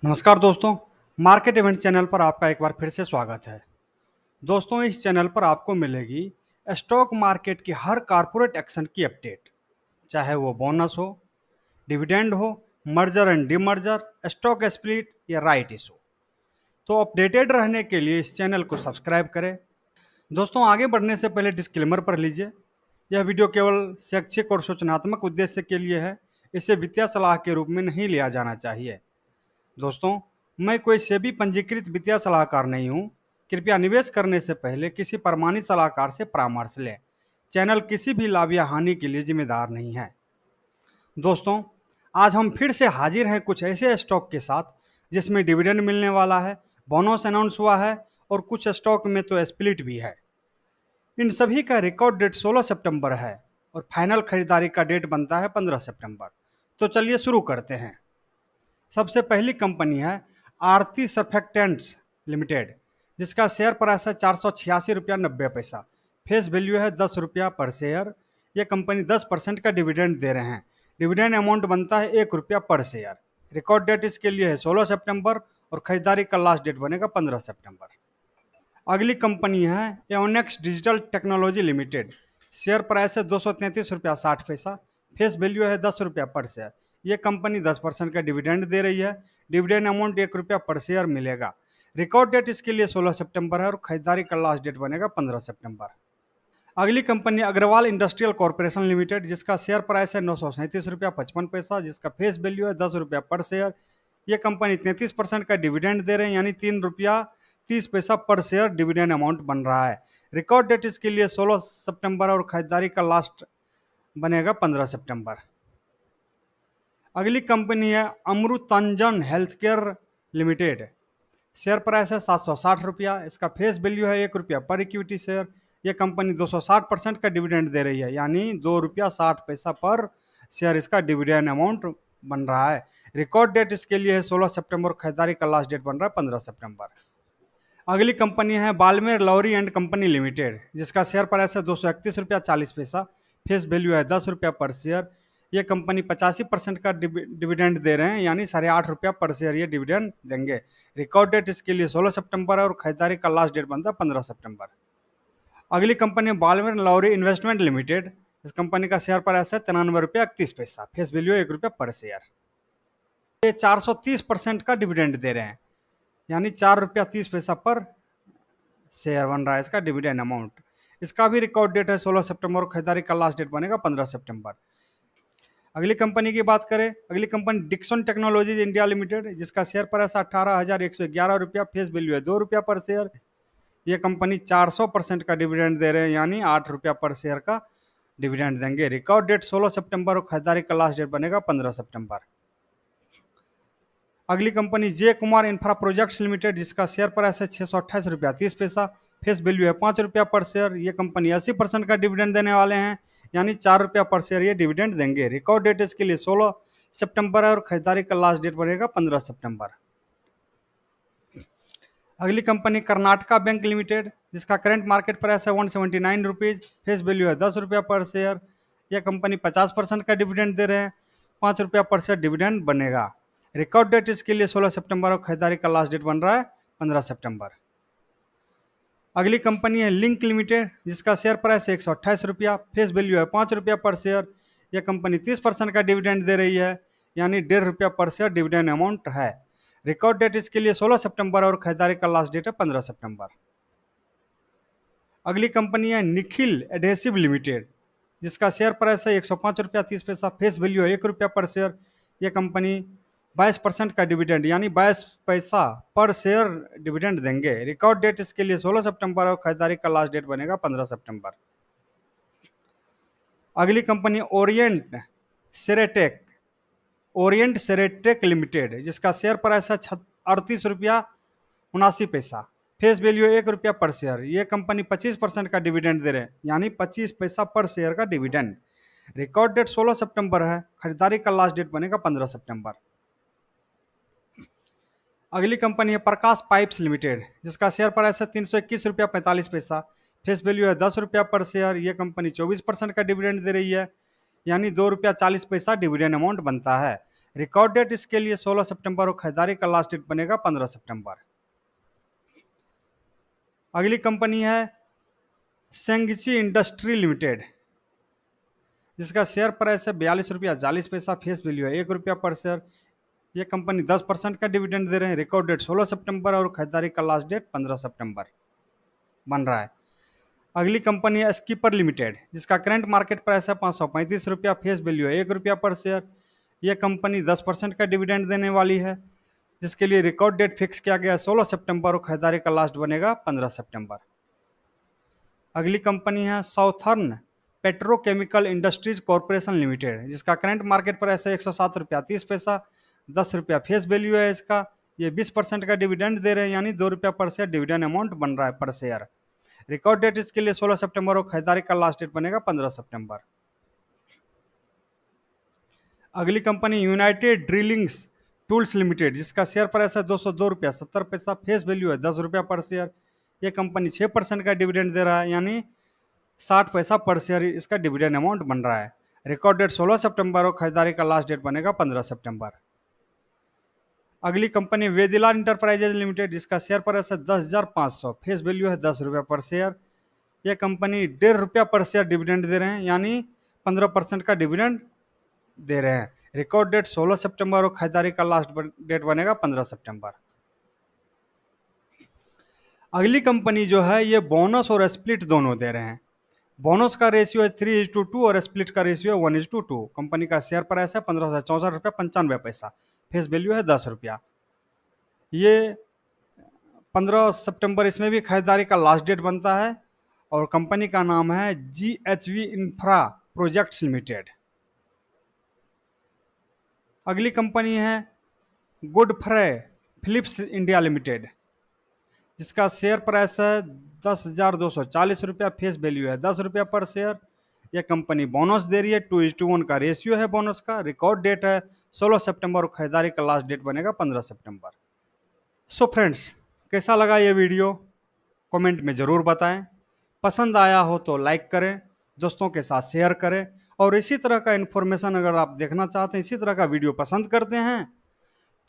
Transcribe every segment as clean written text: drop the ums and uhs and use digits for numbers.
नमस्कार दोस्तों, market event channel पर आपका एक बार फिर से स्वागत है। दोस्तों, इस चैनल पर आपको मिलेगी स्टॉक मार्केट की हर कॉर्पोरेट एक्शन की अपडेट, चाहे वो बोनस हो, डिविडेंड हो, merger and demerger, stock split या राइट इशू। तो अपडेटेड रहने के लिए इस चैनल को सब्सक्राइब करें। दोस्तों, आगे बढ़ने से पहले डिस्क्लेमर पढ़ लीजिए। यह वीडियो केवल शैक्षिक और सूचनात्मक उद्देश्य के लिए है। इसे वित्तीय सलाह के रूप में नहीं लिया जाना चाहिए। दोस्तों, मैं कोई सेबी पंजीकृत वित्तीय सलाहकार नहीं हूं। कृपया निवेश करने से पहले किसी प्रमाणित सलाहकार से परामर्श लें। चैनल किसी भी लाभ या हानि के लिए जिम्मेदार नहीं है। दोस्तों, आज हम फिर से हाजिर हैं कुछ ऐसे स्टॉक के साथ जिसमें डिविडेंड मिलने वाला है, बोनस अनाउंस हुआ है और कुछ स्टॉक में तो स्प्लिट भी है। इन सभी का रिकॉर्ड डेट 16 सितंबर है और फाइनल खरीदारी का डेट बनता है 15 सितंबर। तो चलिए शुरू करते हैं। सबसे पहली कंपनी है आरती सर्फेक्टेंट्स लिमिटेड, जिसका शेयर प्राइस है 486 रुपया 90 पैसा। फेस वैल्यू है 10 रुपया पर शेयर। ये कंपनी 10% का डिविडेंड दे रहे हैं। डिविडेंड अमाउंट बनता है 1 रुपया पर शेयर। रिकॉर्ड डेट इसके लिए है 16 सितंबर और खरीदारी का लास्ट डेट बनेगा 15 सितंबर। अगली कंपनी है Aeonx digital technology limited. Share price है 233 रुपया 60 पैसा। फेस वैल्यू है 10 रुपया पर शेयर। ये कंपनी 10% का डिविडेंड दे रही है। डिविडेंड अमाउंट 1 रुपया पर शेयर मिलेगा। रिकॉर्ड डेट इसके लिए 16 सितंबर है और खरीदारी का लास्ट डेट बनेगा 15 सितंबर। अगली company Agarwal industrial corporation limited, जिसका शेयर प्राइस है 937 रुपया 55 पैसा, जिसका फेस वैल्यू है 10 रुपया पर शेयर। ये कंपनी 33% का डिविडेंड दे रहे हैं, यानी 3 रुपया 30 पैसा पर शेयर डिविडेंड अमाउंट बन रहा है। रिकॉर्ड डेट इसके लिए 16 सितंबर और खरीदारी का लास्ट बनेगा 15 सितंबर। अगली कंपनी है Amrutanjan health care limited. Share price है 760 रुपया। इसका फेस वैल्यू है 1 रुपया पर इक्विटी शेयर। ये कंपनी 260% का डिविडेंड दे रही है, यानी 2 रुपया 60 पैसा पर शेयर इसका डिविडेंड अमाउंट बन रहा है। रिकॉर्ड डेट इसके लिए है 16 सितंबर, खरीदारी का लास्ट डेट बन रहा है 15 सितंबर। अगली कंपनी है बालमेर लॉरी एंड कंपनी लिमिटेड, जिसका शेयर प्राइस है 231 रुपया 40 पैसा। फेस वैल्यू है 10 रुपया पर शेयर। ये कंपनी 85% का डिविडेंड दे रहे हैं, यानी 8.5 रुपया पर शेयर ये डिविडेंड देंगे। रिकॉर्ड डेट इसके लिए 16 सितंबर है और खरीदारी का लास्ट डेट बनता है 15 सितंबर। अगली कंपनी है बालमेर लॉरी इन्वेस्टमेंट लिमिटेड। इस कंपनी का शेयर प्राइस है 93 रुपया 31 पैसा। फेस वैल्यू 1 रुपया पर शेयर। ये 430% का डिविडेंड दे रहे हैं, यानी 4 रुपया 30 पैसा पर शेयर बन रहा है इसका डिविडेंड अमाउंट। इसका भी रिकॉर्ड डेट है 16 सितंबर और खरीदारी का लास्ट डेट बनेगा 15 सितंबर। अगली कंपनी की बात करें, अगली company Dixon technologies India limited, जिसका शेयर प्राइस 18,111 रुपया। फेस वैल्यू है 2 रुपया पर शेयर। ये कंपनी 400% का डिविडेंड दे रहे हैं, यानी 8 रुपया पर शेयर का डिविडेंड देंगे। रिकॉर्ड डेट 16 सितंबर और खरीदारी का लास्ट डेट बनेगा 15 सितंबर। अगली कंपनी जे कुमार इंफ्रा प्रोजेक्ट्स लिमिटेड, जिसका शेयर प्राइस है 628 रुपया 30 पैसा। फेस वैल्यू है 5 रुपया पर शेयर। ये कंपनी 80% का डिविडेंड देने वाले हैं, यानी 4 रुपया पर शेयर ये डिविडेंड देंगे। रिकॉर्ड डेट इसके लिए 16 सितंबर है और खरीदारी का लास्ट डेट बनेगा 15 सितंबर। अगली कंपनी कर्नाटका बैंक लिमिटेड, जिसका करंट मार्केट प्राइस है 179 रुपीज़। फेस वैल्यू है 10 रुपया पर शेयर। यह कंपनी 50% का डिविडेंड दे रहे हैं, 5 रुपया पर शेयर डिविडेंड बनेगा। रिकॉर्ड डेट इसके लिए 16 सितंबर और खरीदारी का लास्ट डेट बन रहा है 15 सितंबर। अगली कंपनी है लिंक लिमिटेड, जिसका शेयर प्राइस है 128 रुपया। फेस वैल्यू है 5 रुपया पर शेयर। यह कंपनी 30% का डिविडेंड दे रही है, यानी 1.5 रुपया पर शेयर डिविडेंड अमाउंट है। रिकॉर्ड डेट इसके लिए 16 सितंबर और खरीदारी का लास्ट डेट है 15 सितंबर। अगली कंपनी है निखिल एडेसिव लिमिटेड, जिसका शेयर प्राइस है 105 रुपया 30 पैसा। फेस वैल्यू है 1 रुपया पर शेयर। यह कंपनी 22% का डिविडेंड, यानी 22 पैसा पर शेयर डिविडेंड देंगे। रिकॉर्ड डेट इसके लिए 16 सितंबर और खरीदारी का लास्ट डेट बनेगा 15 सितंबर। अगली कंपनी ओरिएंट सेरेटेक लिमिटेड, जिसका शेयर प्राइस है 38 रुपया 79 पैसा। फेस वैल्यू 1 रुपया पर शेयर। ये कंपनी 25% का डिविडेंड दे रहे हैं, यानी 25 पैसा पर शेयर का डिविडेंड। रिकॉर्ड डेट 16 सितंबर है, खरीदारी का लास्ट डेट बनेगा 15 सितंबर। अगली कंपनी है प्रकाश पाइप्स लिमिटेड, जिसका शेयर प्राइस है 321 रुपया 45 पैसा। फेस वैल्यू है 10 रुपया पर शेयर। ये कंपनी 24% का डिविडेंड दे रही है, यानी 2 रुपया 40 पैसा डिविडेंड अमाउंट बनता है। रिकॉर्ड डेट इसके लिए 16 सितंबर और खरीदारी का लास्ट डेट बनेगा 15 सितंबर। अगली कंपनी है सेंगची इंडस्ट्री लिमिटेड, जिसका शेयर प्राइस है 42 रुपया 40 पैसा, फेस वैल्यू है 1 रुपया पर शेयर। ये कंपनी 10% का डिविडेंड दे रहे हैं। रिकॉर्ड डेट 16 सितंबर और खरीदारी का लास्ट डेट 15 सितंबर बन रहा है। अगली कंपनी है स्कीपर लिमिटेड, जिसका करंट मार्केट प्राइस है 535 रुपया, फेस वैल्यू है 1 रुपया पर शेयर। यह कंपनी 10% का डिविडेंड देने वाली है, जिसके लिए रिकॉर्ड डेट फिक्स किया गया है 16 सितंबर और खरीदारी का लास्ट बनेगा 15 सितंबर। अगली कंपनी है southern petrochemical industries corporation limited, जिसका करंट मार्केट प्राइस है 107 रुपया 30 पैसा, 10 रुपया फेस वैल्यू है इसका। ये 20% का डिविडेंड दे रहे हैं, यानी 2 रुपया पर शेयर डिविडेंड अमाउंट बन रहा है पर शेयर। रिकॉर्ड डेट इसके लिए 16 सितंबर और खरीदारी का लास्ट डेट बनेगा 15 सितंबर। अगली कंपनी यूनाइटेड ड्रिलिंग्स टूल्स लिमिटेड, जिसका शेयर प्राइस है 202 रुपया 70 पैसा, फेस वैल्यू है 10 रुपया पर शेयर। ये कंपनी 6% का डिविडेंड दे रहा है, यानी 60 पैसा पर शेयर इसका डिविडेंड अमाउंट बन रहा है। रिकॉर्ड डेट 16 सितंबर और खरीदारी का लास्ट डेट बनेगा 15 सितंबर। अगली कंपनी वेदिला इंटरप्राइजेज लिमिटेड, जिसका शेयर प्राइस है 10,500, फेस वैल्यू है 10 रुपया पर शेयर। यह कंपनी 1.5 रुपया पर शेयर डिविडेंड दे रहे हैं, यानी 15% का डिविडेंड दे रहे हैं। रिकॉर्ड डेट 16 सितंबर और खरीदारी का लास्ट डेट बनेगा 15 सितंबर। अगली कंपनी जो है ये बोनस और स्प्लिट दोनों दे रहे हैं। बोनस का रेशियो है 3:2 और स्प्लिट का रेशियो है 1:2। कंपनी का शेयर प्राइस है 1564 रुपया 95 पैसा, फेस वैल्यू है 10 रुपया। ये 15 सितंबर इसमें भी खरीदारी का लास्ट डेट बनता है और कंपनी का नाम है GHV इंफ्रा प्रोजेक्ट्स लिमिटेड। अगली कंपनी है गुडफ्रे फिलिप्स इंडिया लिमिटेड, जिसका शेयर प्राइस है 10,240 रुपया, फेस वैल्यू है 10 रुपया पर शेयर। यह कंपनी बोनस दे रही है, 2:1 का रेशियो है बोनस का। रिकॉर्ड डेट है 16 सितंबर और खरीदारी का लास्ट डेट बनेगा 15 सितंबर। सो फ्रेंड्स, कैसा लगा ये वीडियो कमेंट में ज़रूर बताएं। पसंद आया हो तो लाइक करें, दोस्तों के साथ शेयर करें, और इसी तरह का इन्फॉर्मेशन अगर आप देखना चाहते हैं, इसी तरह का वीडियो पसंद करते हैं,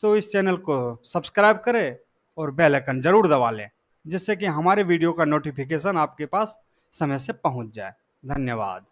तो इस चैनल को सब्सक्राइब करें और बेल आइकन ज़रूर दबा लें, जिससे कि हमारे वीडियो का नोटिफिकेशन आपके पास समय से पहुंच जाए। धन्यवाद।